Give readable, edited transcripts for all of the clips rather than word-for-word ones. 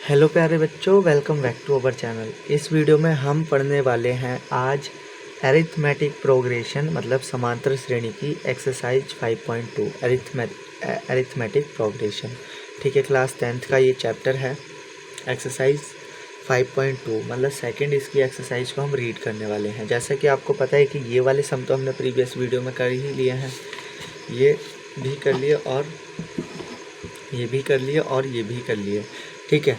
Hello प्यारे बच्चों, welcome back to our channel. इस वीडियो में हम पढ़ने वाले हैं आज अरिथमेटिक प्रोग्रेशन मतलब समांतर श्रेणी की एक्सरसाइज 5.2 अरिथमेटिक प्रोग्रेशन। ठीक है, क्लास 10th का ये चैप्टर है एक्सरसाइज 5.2 मतलब सेकंड इसकी एक्सरसाइज को हम रीड करने वाले हैं। जैसा कि आपको पता है कि ये वाले सम तो हमने प्रीवियस वीडियो में कर ही लिए हैं, ये भी कर लिए और ये भी कर लिए और ये भी कर लिए। ठीक है,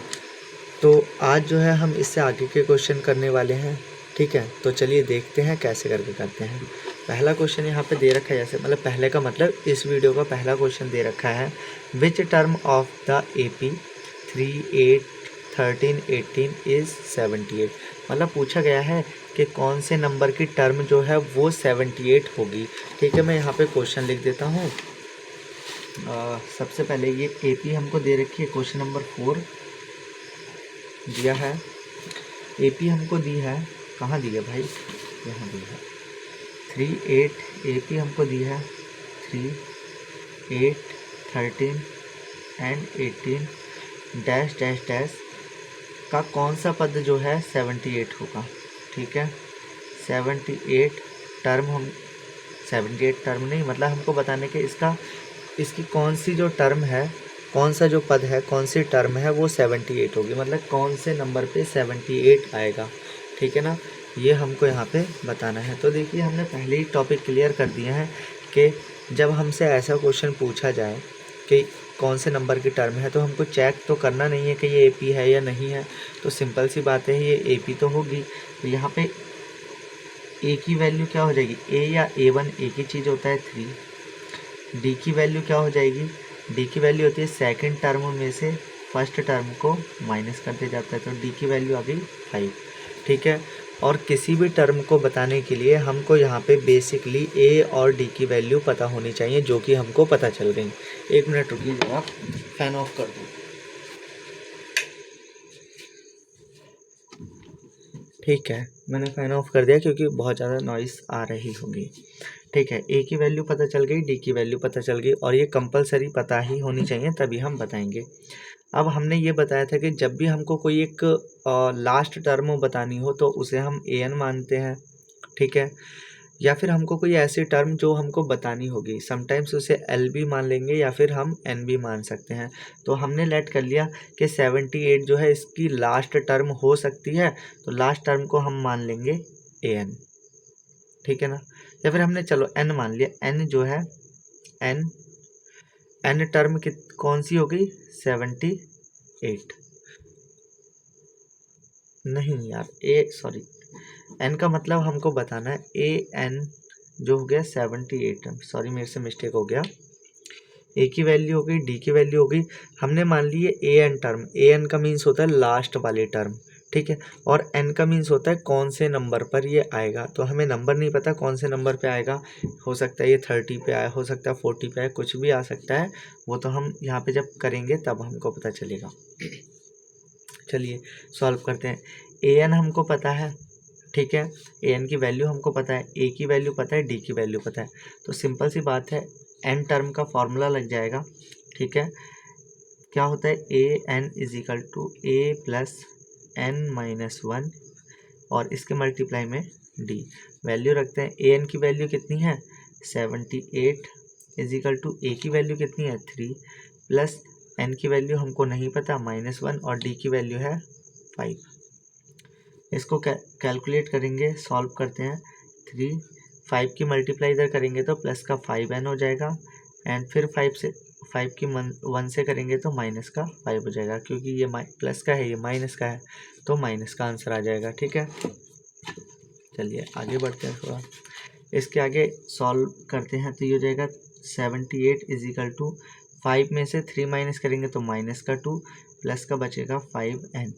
तो आज जो है हम इससे आगे के क्वेश्चन करने वाले हैं। ठीक है, तो चलिए देखते हैं कैसे करके करते हैं। पहला क्वेश्चन यहाँ पे दे रखा है, जैसे मतलब पहले का मतलब इस वीडियो का पहला क्वेश्चन दे रखा है, which term of the AP 3, 8, 13, 18 is 78। मतलब पूछा गया है कि कौन से नंबर की टर्म जो है वो 78 होगी। ठीक है, मैं यहाँ पे क्वेश्चन लिख देता हूँ। सबसे पहले ये AP हमको दे रखी है, क्वेश्चन नंबर 4 दिया है। AP हमको दी है, कहाँ दी है भाई, यहाँ दी है 3, 8। AP हमको दी है 3, 8, 13 एंड 18 डैश डैश डैश का कौन सा पद जो है 78 होगा। ठीक है, 78 टर्म हम 78 टर्म नहीं, मतलब हमको बताने के इसकी कौन सी जो टर्म है, कौन सा जो पद है, कौन सी टर्म है वो 78 होगी, मतलब कौन से नंबर पे 78 आएगा। ठीक है ना, ये हमको यहाँ पे बताना है। तो देखिए हमने पहले ही टॉपिक क्लियर कर दिया है कि जब हमसे ऐसा क्वेश्चन पूछा जाए कि कौन से नंबर की टर्म है, तो हमको चेक तो करना नहीं है कि ये AP है या नहीं है। तो सिंपल सी बात है, ये AP तो होगी। तो यहाँ पे A की वैल्यू क्या हो जाएगी, A या A1 एक ही चीज़ होता है 3। D की वैल्यू क्या हो जाएगी, D की वैल्यू होती है सेकंड टर्म में से फर्स्ट टर्म को माइनस कर दिया जाता है, तो D की वैल्यू आ गई 5। ठीक है, और किसी भी टर्म को बताने के लिए हमको यहाँ पे बेसिकली A और D की वैल्यू पता होनी चाहिए, जो कि हमको पता चल गई। एक मिनट रुकिए जरा, फैन ऑफ कर दूँ। ठीक है, मैंने फ़ैन ऑफ कर दिया क्योंकि बहुत ज़्यादा नॉइस आ रही होगी। ठीक है, A की वैल्यू पता चल गई, D की वैल्यू पता चल गई, और ये कंपलसरी पता ही होनी चाहिए, तभी हम बताएंगे। अब हमने ये बताया था कि जब भी हमको कोई एक लास्ट टर्म बतानी हो तो उसे हम AN मानते हैं। ठीक है, या फिर हमको कोई ऐसी टर्म जो हमको बतानी होगी, समटाइम्स उसे L भी मान लेंगे या फिर हम N भी मान सकते हैं। तो हमने लेट कर लिया कि 78 जो है इसकी लास्ट टर्म हो सकती है, तो लास्ट टर्म को हम मान लेंगे AN। ठीक है ना, या फिर हमने चलो N मान लिया, N जो है N टर्म कौन सी हो गई 78। नहीं यार, सॉरी, N का मतलब हमको बताना है AN जो हो गया 78। सॉरी, मेरे से मिस्टेक हो गया। A की वैल्यू हो गई, D की वैल्यू हो गई, हमने मान ली है AN टर्म। AN का मीन्स होता है लास्ट वाले टर्म। ठीक है, और N का मीन्स होता है कौन से नंबर पर ये आएगा। तो हमें नंबर नहीं पता कौन से नंबर पे आएगा, हो सकता है ये 30 पे आए, हो सकता है 40 पे आए, कुछ भी आ सकता है। वो तो हम यहाँ पे जब करेंगे तब हमको पता चलेगा। चलिए सॉल्व करते हैं। AN हमको पता है, ठीक है, AN की वैल्यू हमको पता है, A की वैल्यू पता है, D की वैल्यू पता है। तो सिंपल सी बात है, N टर्म का फॉर्मूला लग जाएगा। ठीक है, क्या होता है AN is equal to A plus N-1 और इसके मल्टीप्लाई में D। वैल्यू रखते हैं, AN की वैल्यू कितनी है 78 इज इक्वल टू A की वैल्यू कितनी है 3 प्लस N की वैल्यू हमको नहीं पता -1 और D की वैल्यू है 5। इसको कैलकुलेट करेंगे, सॉल्व करते हैं। 3, 5 की मल्टीप्लाई इधर करेंगे तो प्लस का 5n हो जाएगा, एंड फिर 5 की 1 से करेंगे तो माइनस का 5 हो जाएगा, क्योंकि ये प्लस का है, ये माइनस का है, तो माइनस का आंसर आ जाएगा। ठीक है, चलिए आगे बढ़ते हैं थोड़ा। इसके आगे सॉल्व करते हैं तो ये हो जाएगा 78 इज इक्वल टू 5 में से 3 माइनस करेंगे तो माइनस का 2 प्लस का बचेगा 5n।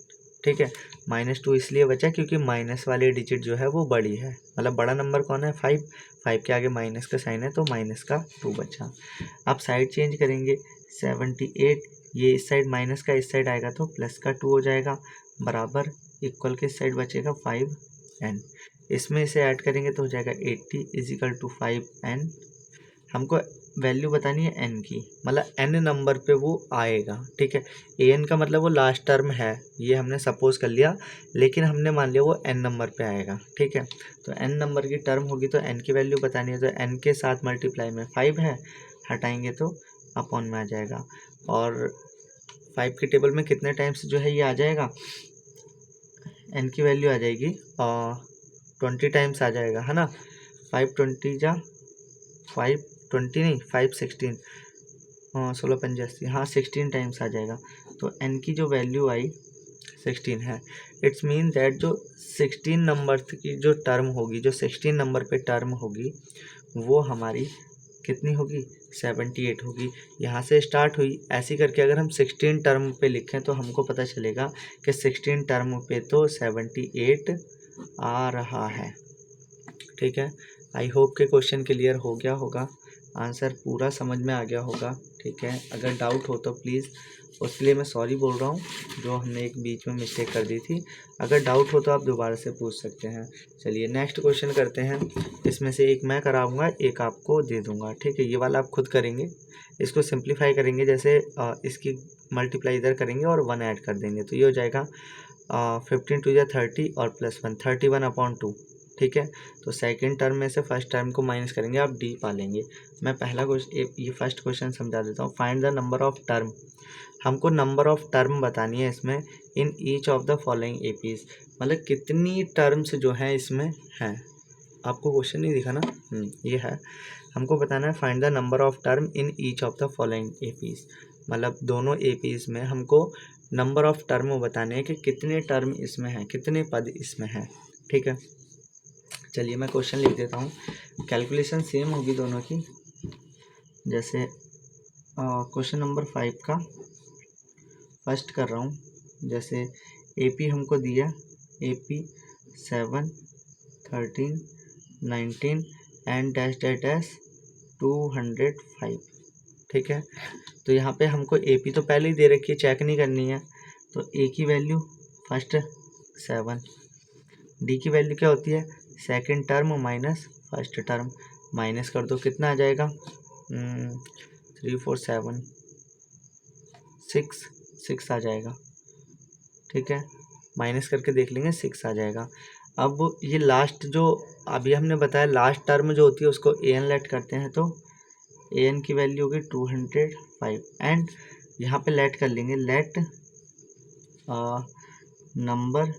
ठीक है, -2 इसलिए बचा क्योंकि माइनस वाली डिजिट जो है वो बड़ी है, मतलब बड़ा नंबर कौन है 5 के आगे माइनस का साइन है तो माइनस का 2 बचा। अब साइड चेंज करेंगे, 78 ये इस साइड माइनस का इस साइड आएगा तो प्लस का 2 हो जाएगा, बराबर इक्वल के साइड बचेगा 5n। इसमें इसे ऐड करेंगे तो हो जाएगा 80 इज इक्वल टू 5n। हमको वैल्यू बतानी है एन की, मतलब एन नंबर पे वो आएगा, ठीक है। ए एन का मतलब वो लास्ट टर्म है, ये हमने सपोज कर लिया, लेकिन हमने मान लिया वो एन नंबर पे आएगा, ठीक है। तो एन नंबर की टर्म होगी तो एन की वैल्यू बतानी है, तो एन के साथ मल्टीप्लाई में 5 है, हटाएंगे तो अपॉन में आ जाएगा। और 5 के टेबल में कितने टाइम्स जो है ये आ जाएगा, एन की वैल्यू आ जाएगी 20 टाइम्स आ जाएगा, है ना। 5 जा 5 नहीं 5 16, 16 × 85, हाँ 16 टाइम्स आ जाएगा। तो एन की जो वैल्यू आई 16 है। इट्स मीन दैट जो 16 नंबर की जो टर्म होगी, जो 16 नंबर पे टर्म होगी, वो हमारी कितनी होगी, 78 होगी। यहाँ से स्टार्ट हुई, ऐसी करके अगर हम 16 टर्म पे लिखें तो हमको पता चलेगा कि 16 टर्म पे तो 78 आ रहा है, ठीक है। आई होप के क्वेश्चन क्लियर हो गया होगा, आंसर पूरा समझ में आ गया होगा, ठीक है। अगर डाउट हो तो प्लीज़, उसके लिए मैं सॉरी बोल रहा हूँ जो हमने एक बीच में मिस्टेक कर दी थी। अगर डाउट हो तो आप दोबारा से पूछ सकते हैं। चलिए नेक्स्ट क्वेश्चन करते हैं। इसमें से एक मैं कराऊंगा, एक आपको दे दूंगा, ठीक है। ये वाला आप खुद करेंगे, इसको सिंप्लीफाई करेंगे, जैसे इसकी मल्टीप्लाई इधर करेंगे और 1 ऐड कर देंगे, तो ये हो जाएगा 15 × 2 = 30 और +1 31/2, ठीक है। तो सेकंड टर्म में से फर्स्ट टर्म को माइनस करेंगे, आप डी पालेंगे। मैं पहला क्वेश्चन, ये फर्स्ट क्वेश्चन समझा देता हूँ। Find the number of term, हमको नंबर ऑफ टर्म बतानी है इसमें in each of the following APs, मतलब कितनी टर्म्स जो हैं इसमें हैं। आपको क्वेश्चन नहीं दिखा ना, ये है, हमको बताना है find the number of term in each of the following APs, मतलब दोनों एपीज में हमको नंबर ऑफ टर्म बताने हैं कि कितने टर्म इसमें हैं, कितने पद इसमें हैं, ठीक है। चलिए मैं क्वेश्चन लिख देता हूँ, कैलकुलेशन सेम होगी दोनों की। जैसे क्वेश्चन नंबर 5 का फर्स्ट कर रहा हूँ, जैसे एपी हमको दिया, AP 7 13 19 and dash dash dash 205, ठीक है। तो यहाँ पे हमको एपी तो पहले ही दे रखी है, चेक नहीं करनी है। तो ए की वैल्यू फर्स्ट 7, डी की वैल्यू क्या होती है, second term minus first term, minus कर दो, कितना आ जाएगा 3 4 7 6 आ जाएगा, ठीक है। माइनस करके देख लेंगे 6 आ जाएगा। अब ये लास्ट जो अभी हमने बताया लास्ट टर्म जो होती है उसको ए एन लेट करते हैं, तो ए एन की वैल्यू होगी 205 एंड यहाँ पे लेट कर लेंगे, let number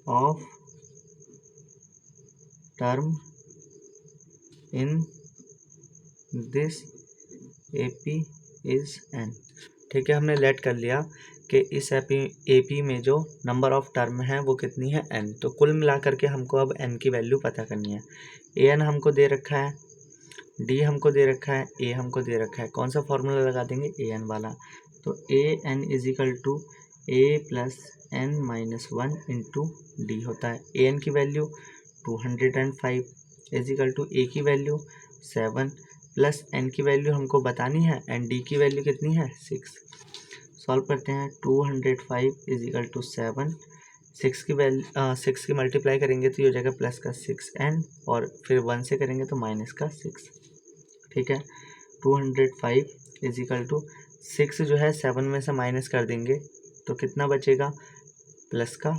of term in this AP is an, ठीक है। हमने लेट कर लिया कि इस एपी में जो नंबर ऑफ टर्म है वो कितनी है, एन। तो कुल मिला करके हमको अब एन की वैल्यू पता करनी है। ए एन हमको दे रखा है, डी हमको दे रखा है, ए हमको दे रखा है, कौन सा फॉर्मूला लगा देंगे, ए एन वाला। तो a n is equal to a plus n minus 1 into d होता है। ए एन की value 205 is equal to a की वैल्यू 7 प्लस एन की वैल्यू हमको बतानी है एंड डी की वैल्यू कितनी है 6। सॉल्व करते हैं, 205 इज इक्वल टू 7, 6 की वैल्यू 6 की मल्टीप्लाई करेंगे तो ये हो जाएगा प्लस का 6n और फिर 1 से करेंगे तो माइनस का 6, ठीक है। 205 इज इक्वल टू 6 जो है 7 में से माइनस कर देंगे तो कितना बचेगा, प्लस का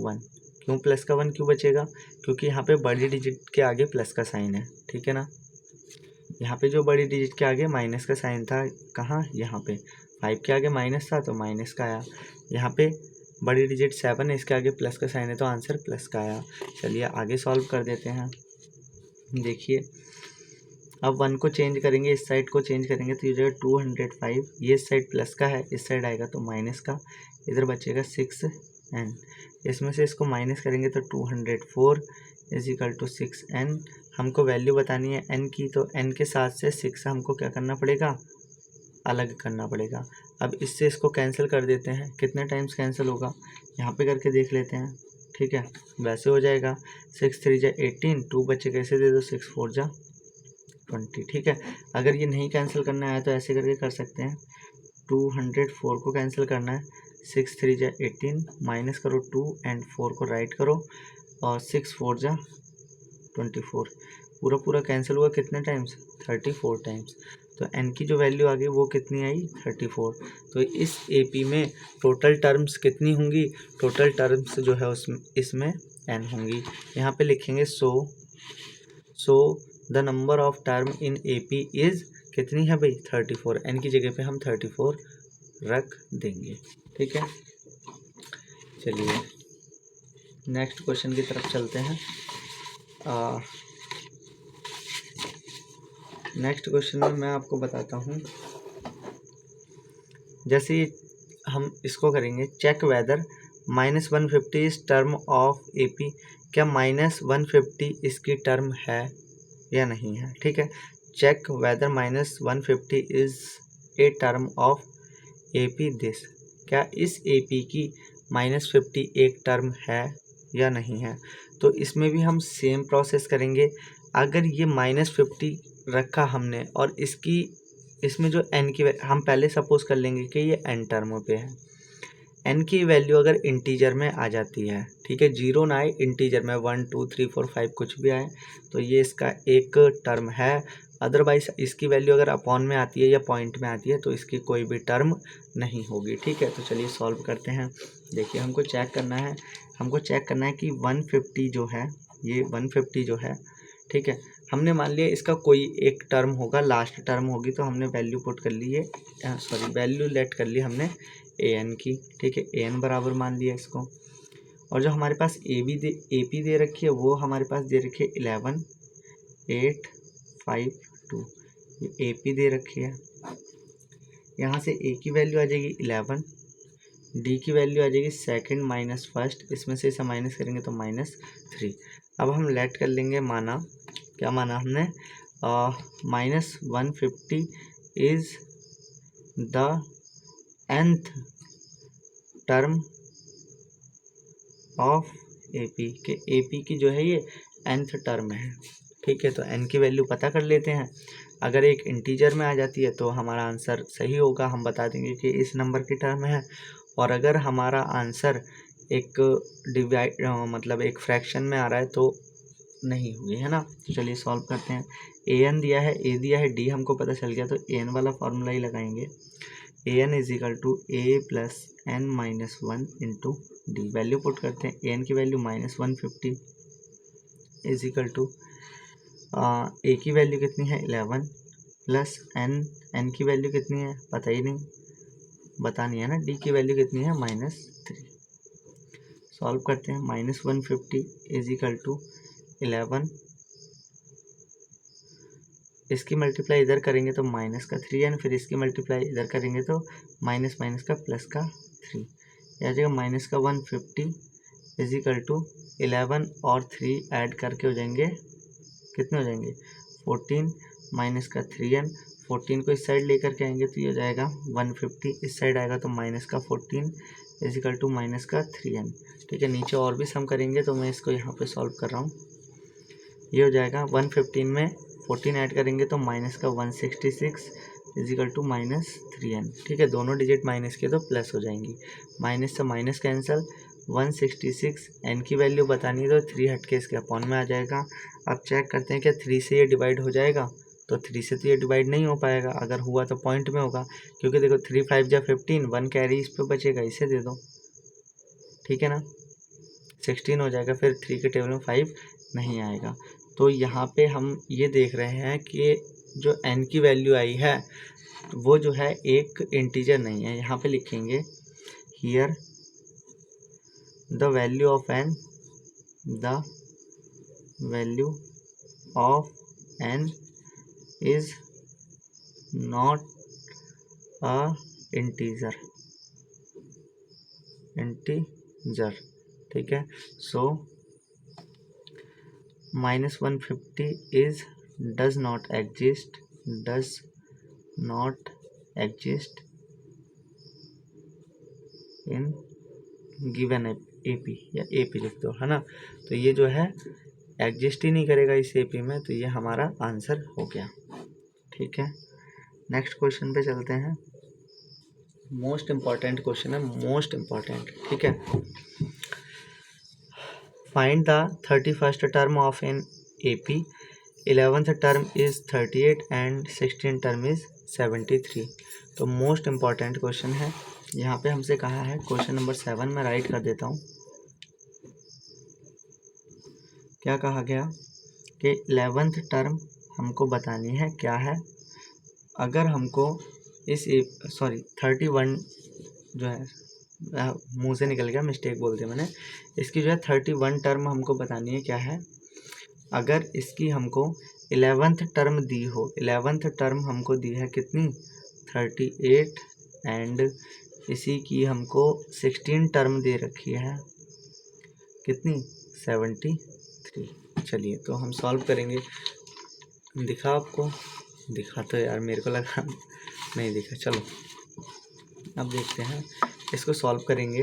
1। क्यों प्लस का 1 क्यों बचेगा, क्योंकि यहाँ पे बड़ी डिजिट के आगे प्लस का साइन है, ठीक है ना। यहाँ पे जो बड़ी डिजिट के आगे माइनस का साइन था, कहाँ, यहाँ पे 5 के आगे माइनस था तो माइनस का आया, यहाँ पे बड़ी डिजिट 7 है, इसके आगे प्लस का साइन है तो आंसर प्लस का आया। चलिए आगे सॉल्व कर देते हैं। देखिए अब 1 को चेंज करेंगे, इस साइड को चेंज करेंगे तो ये जो 205, ये साइड प्लस का है, इस साइड आएगा तो माइनस का, इधर बचेगा 6n, इसमें से इसको माइनस करेंगे तो 204 इज इक्वल टू 6n। हमको वैल्यू बतानी है n की, तो n के साथ से 6 हमको क्या करना पड़ेगा, अलग करना पड़ेगा। अब इससे इसको कैंसिल कर देते हैं, कितने टाइम्स कैंसिल होगा यहाँ पे करके देख लेते हैं, ठीक है। वैसे हो जाएगा 6 3 × 18, 2 बच्चे कैसे दे दो, 6 4 × 20, ठीक है। अगर ये नहीं कैंसिल करना है तो ऐसे करके कर सकते हैं, 204 को कैंसिल करना है, 6 3 × 18 माइनस करो 2 एंड 4 को राइट करो और 6 4 × 24, पूरा पूरा कैंसिल हुआ कितने टाइम्स, 34 टाइम्स। तो n की जो वैल्यू आ गई वो कितनी आई, 34। तो इस AP में टोटल टर्म्स कितनी होंगी, टोटल टर्म्स जो है उसमें इसमें n होंगी। यहाँ पे लिखेंगे so the number of term in AP is कितनी है भाई, 34। n की जगह पे हम 34 रख देंगे। ठीक है, चलिए नेक्स्ट क्वेश्चन की तरफ चलते हैं। नेक्स्ट क्वेश्चन में मैं आपको बताता हूँ, जैसे हम इसको करेंगे, चेक वेदर -150 इस टर्म ऑफ AP, क्या -150 इसकी टर्म है या नहीं है। ठीक है, check whether -150 is a term of AP this, क्या इस AP की -50 एक टर्म है या नहीं है। तो इसमें भी हम सेम प्रोसेस करेंगे। अगर ये -50 रखा हमने और इसमें जो n की हम पहले सपोज कर लेंगे कि ये n टर्मों पे है, n की वैल्यू अगर इंटीजर में आ जाती है, ठीक है, 0 ना आए, इंटीजर में 1 2 3 4 5 कुछ भी आए, तो ये इसका एक टर्म है। अदरवाइज इसकी वैल्यू अगर अपॉन में आती है या पॉइंट में आती है तो इसकी कोई भी टर्म नहीं होगी। ठीक है, तो चलिए सॉल्व करते हैं। देखिए हमको चेक करना है कि 150 जो है, ये 150 जो है, ठीक है, हमने मान लिया इसका कोई एक टर्म होगा, लास्ट टर्म होगी, तो हमने वैल्यू पुट कर ली है, वैल्यू लेट कर ली हमने an की। ठीक है, an बराबर मान लिया इसको। और जो हमारे पास AP दे रखी है वो हमारे पास दे रखी है 11 8 5 2, ये AP दे रखी है। यहाँ से A की वैल्यू आ जाएगी 11, D की वैल्यू आ जाएगी सेकंड माइनस फर्स्ट, इसमें से इसे माइनस करेंगे तो -3। अब हम लेट कर लेंगे, माना क्या माना हमने, -150 is the nth term of AP, के AP की जो है ये nth टर्म है। ठीक है, तो n की वैल्यू पता कर लेते हैं। अगर एक इंटीजर में आ जाती है तो हमारा आंसर सही होगा, हम बता देंगे कि इस नंबर की टर्म है। और अगर हमारा आंसर एक मतलब एक फ्रैक्शन में आ रहा है तो नहीं होगी, है ना। तो चलिए सॉल्व करते हैं। an दिया है, a दिया है, d हमको पता चल गया, तो an वाला फॉर्मूला ही लगाएंगे। an is equal to a plus n minus 1 into d. Value put करते हैं, an की value -150 is equal to a की वैल्यू कितनी है 11 प्लस n की वैल्यू कितनी है पता ही नहीं, बतानी है ना, d की वैल्यू कितनी है -3। सॉल्व करते हैं, -150 इज इक्वल टू 11, इसकी मल्टीप्लाई इधर करेंगे तो माइनस का 3n, फिर इसकी मल्टीप्लाई इधर करेंगे तो माइनस माइनस का प्लस का 3, यह जगह माइनस का 150 इज इक्वल टू 11 और 3 ऐड करके हो जाएंगे, कितने हो जाएंगे 14, माइनस का 3n, 14 को इस साइड लेकर के आएंगे तो ये हो जाएगा 150, इस साइड आएगा तो माइनस का 14 इज इक्वल टू माइनस का 3n। ठीक है, नीचे और भी सम करेंगे तो मैं इसको यहाँ पे सॉल्व कर रहा हूँ। ये हो जाएगा 115 में 14 ऐड करेंगे तो माइनस का 166 इज इक्वल टू -3n। ठीक है, दोनों डिजिट माइनस के तो प्लस हो जाएंगी, माइनस से माइनस कैंसिल, 166 n की वैल्यू बतानी है तो 3 हट के इसके अपॉन में आ जाएगा। अब चेक करते हैं क्या 3 से ये डिवाइड हो जाएगा, तो 3 से तो ये डिवाइड नहीं हो पाएगा, अगर हुआ तो पॉइंट में होगा, क्योंकि देखो 3 5 जा 15, 1 कैरी इस पर बचेगा, इसे दे दो, ठीक है ना, 16 हो जाएगा, फिर 3 के टेबल में 5 नहीं आएगा। तो यहाँ पे हम ये देख रहे हैं कि जो n की वैल्यू आई है वो जो है एक इंटीजर नहीं है। यहाँ पे लिखेंगे here the value of n, the value of n is not a integer, ठीक है। सो -150 is does not exist in given AP, या AP लिख दो, है ना। तो ये जो है एग्जिस्ट ही नहीं करेगा इस AP में, तो ये हमारा आंसर हो गया। ठीक है, नेक्स्ट क्वेश्चन पे चलते हैं। मोस्ट इम्पॉर्टेंट क्वेश्चन है, मोस्ट इम्पॉर्टेंट। ठीक है, find the 31st term of an AP 11th term is 38 and 16th term is 73। तो मोस्ट इम्पॉर्टेंट क्वेश्चन है, यहाँ पे हमसे कहा है क्वेश्चन नंबर 7 में राइट कर देता हूँ। क्या कहा गया कि 11th टर्म हमको बतानी है क्या है। अगर हमको इस 31 जो है मुंह से निकल गया, मिस्टेक बोल दिया मैंने, इसकी जो है 31 टर्म हमको बतानी है क्या है। अगर इसकी हमको 11th टर्म दी हो, 11th टर्म हमको दी है कितनी 38 एंड इसी की हमको 16 टर्म दे रखी है कितनी 73। चलिए तो हम सॉल्व करेंगे। दिखा आपको? दिखा तो यार मेरे को लगा नहीं दिखा। चलो अब देखते हैं, इसको सॉल्व करेंगे।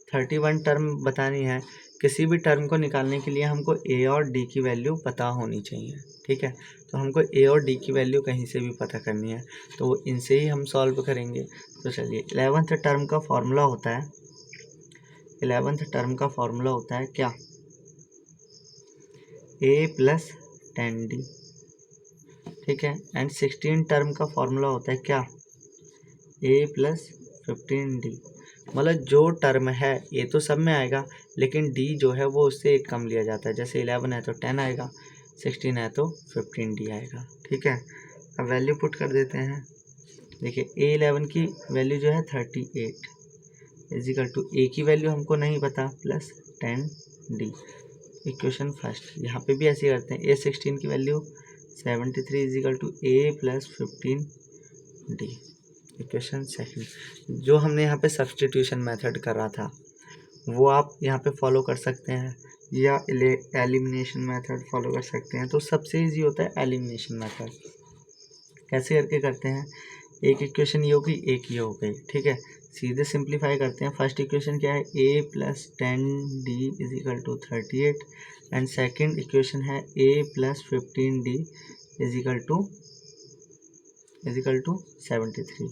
31 टर्म बतानी है। किसी भी टर्म को निकालने के लिए हमको ए और डी की वैल्यू पता होनी चाहिए, ठीक है। तो हमको ए और डी की वैल्यू कहीं से भी पता करनी है, तो इनसे ही हम सॉल्व करेंगे। तो चलिए 11th टर्म का फॉर्मूला होता है, 11th टर्म का फॉर्मूला होता है क्या, ए प्लस 10d, ठीक है। एंड 16 टर्म का फॉर्मूला होता है क्या, ए प्लस 15d। मतलब जो टर्म है ये तो सब में आएगा, लेकिन डी जो है वो उससे एक कम लिया जाता है। जैसे 11 है तो 10 आएगा, 16 है तो 15d आएगा, ठीक है। अब वैल्यू पुट कर देते हैं। देखिए A11 की वैल्यू जो है 38 इजिकल टू ए की वैल्यू हमको नहीं पता प्लस 10d। इक्वेशन फर्स्ट, यहाँ पे भी ऐसे करते हैं। A16 की value 73 is equal to a plus 15d। Equation second, जो हमने यहाँ पे सब्स्टिट्यूशन मेथड करा था वो आप यहाँ पे फॉलो कर सकते हैं, या एलिमिनेशन मेथड फॉलो कर सकते हैं। तो सबसे इजी होता है एलिमिनेशन मेथड। कैसे करके करते हैं, एक इक्वेशन ये होगी, एक ये हो गई, ठीक है। सीधे सिंप्लीफाई करते हैं। फर्स्ट इक्वेशन क्या है, a plus 10d is equal to 38 and second equation है a plus 15d is equal to 73,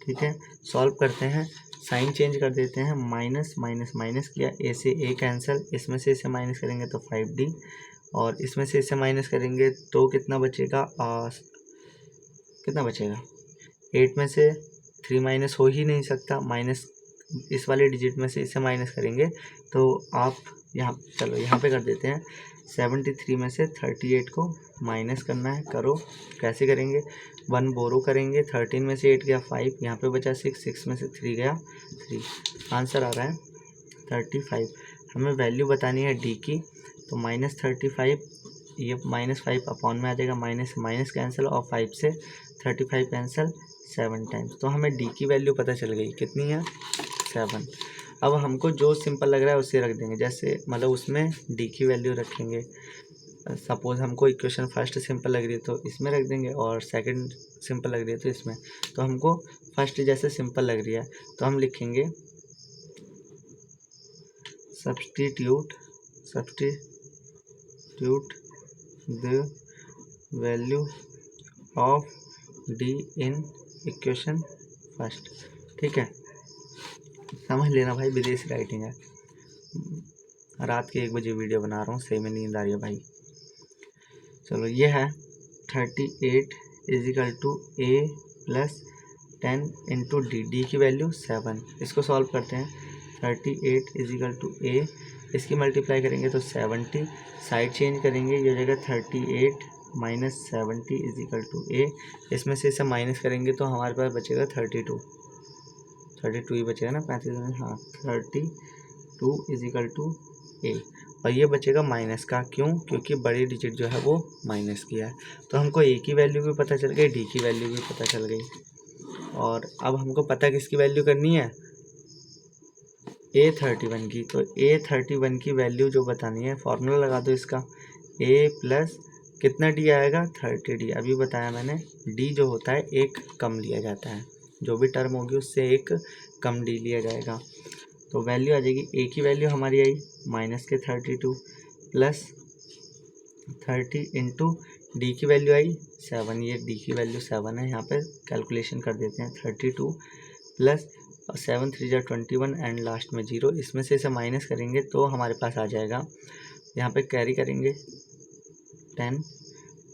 ठीक है। सॉल्व करते हैं, साइन चेंज कर देते हैं, माइनस माइनस माइनस किया, ए से ए कैंसिल, इसमें से इसे माइनस करेंगे तो 5d, और इसमें से इसे माइनस करेंगे तो कितना बचेगा, कितना बचेगा, 8 में से 3 माइनस हो ही नहीं सकता, माइनस इस वाले डिजिट में से इसे माइनस करेंगे तो आप यहाँ, चलो यहाँ पे कर देते हैं। 73 में से 38 को माइनस करना है, करो। कैसे करेंगे, 1 बोरो करेंगे, 13 में से 8 गया 5, यहाँ पे बचा 6 में से 3 गया 3, आंसर आ रहा है 35। हमें वैल्यू बतानी है डी की, तो -35, ये -5 अपॉन में आ जाएगा, माइनस माइनस कैंसिल, और 5 से 35 कैंसिल 7 टाइम्स। तो हमें डी की वैल्यू पता चल गई, कितनी है 7। अब हमको जो सिंपल लग रहा है उसे रख देंगे, जैसे मतलब उसमें डी की वैल्यू रखेंगे। सपोज हमको इक्वेशन फर्स्ट सिंपल लग रही है तो इसमें रख देंगे, और सेकंड सिंपल लग रही है तो इसमें। तो हमको फर्स्ट जैसे सिंपल लग रही है तो हम लिखेंगे substitute the value of D in equation first, ठीक है। समझ लेना भाई, विदेशी राइटिंग है। रात के 1 बजे वीडियो बना रहा हूँ, सही में नींद आ रही है भाई। चलो ये है 38 is equal to a plus 10 into d की वैल्यू 7। इसको सॉल्व करते हैं। 38 इजिकल टू ए, इसकी मल्टीप्लाई करेंगे तो 70, साइड चेंज करेंगे, ये हो जाएगा 38 माइनस 70 इजिकल टू ए, इसमें से इसे माइनस करेंगे तो हमारे पास बचेगा 32 ही बचेगा ना, 35 में, हाँ 32 इजिकल टू ए, और ये बचेगा माइनस का, क्यों, क्योंकि बड़ी डिजिट जो है वो माइनस किया है। तो हमको ए की वैल्यू भी पता चल गई, डी की वैल्यू भी पता चल गई, और अब हमको पता किसकी वैल्यू करनी है, A31 की। तो A31 की वैल्यू जो बतानी है, फॉर्मूला लगा दो इसका, A प्लस कितना डी आएगा 30d। अभी बताया मैंने, डी जो होता है एक कम लिया जाता है, जो भी टर्म होगी उससे एक कम डी लिया जाएगा। तो वैल्यू आ जाएगी, ए की वैल्यू हमारी आई माइनस के 32 प्लस 30 इंटू डी की वैल्यू आई 7, ये डी की वैल्यू 7 है। यहाँ पे कैलकुलेशन कर देते हैं, 32 प्लस 7 3 जा 21 एंड लास्ट में 0, इसमें से इसे माइनस करेंगे तो हमारे पास आ जाएगा यहाँ पे कैरी करेंगे 10,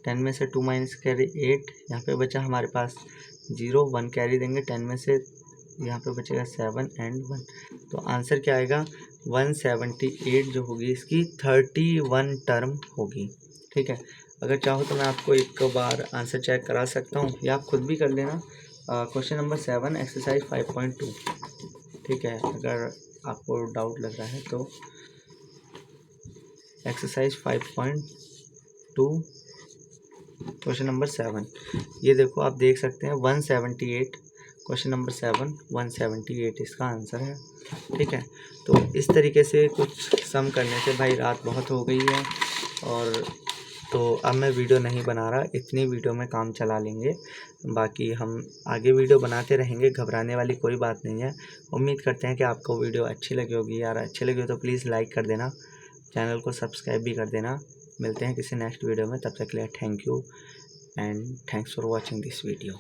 10 में से 2 माइनस कैरी 8, यहाँ पे बचा हमारे पास 0, 1 कैरी देंगे 10 में से, यहाँ पे बचेगा 7 एंड 1। तो आंसर क्या आएगा 178 जो होगी इसकी 31 टर्म होगी। ठीक है, अगर चाहो तो मैं आपको एक बार आंसर चेक करा सकता हूँ या आप खुद भी कर लेना। Question number 7 exercise 5.2। ठीक है, अगर आपको डाउट लग रहा है तो एक्सरसाइज 5.2 क्वेश्चन नंबर 7, ये देखो आप देख सकते हैं 178, क्वेश्चन नंबर 7 178 इसका आंसर है। ठीक है, तो इस तरीके से कुछ सम करने से भाई रात बहुत हो गई है, और तो अब मैं वीडियो नहीं बना रहा, इतनी वीडियो में काम चला लेंगे। बाकी हम आगे वीडियो बनाते रहेंगे, घबराने वाली कोई बात नहीं है। उम्मीद करते हैं कि आपको वीडियो अच्छी लगी होगी। यार अच्छी लगी हो तो प्लीज़ लाइक कर देना, चैनल को सब्सक्राइब भी कर देना। मिलते हैं किसी नेक्स्ट वीडियो में, तब तक के लिए thank you and thanks for watching this video.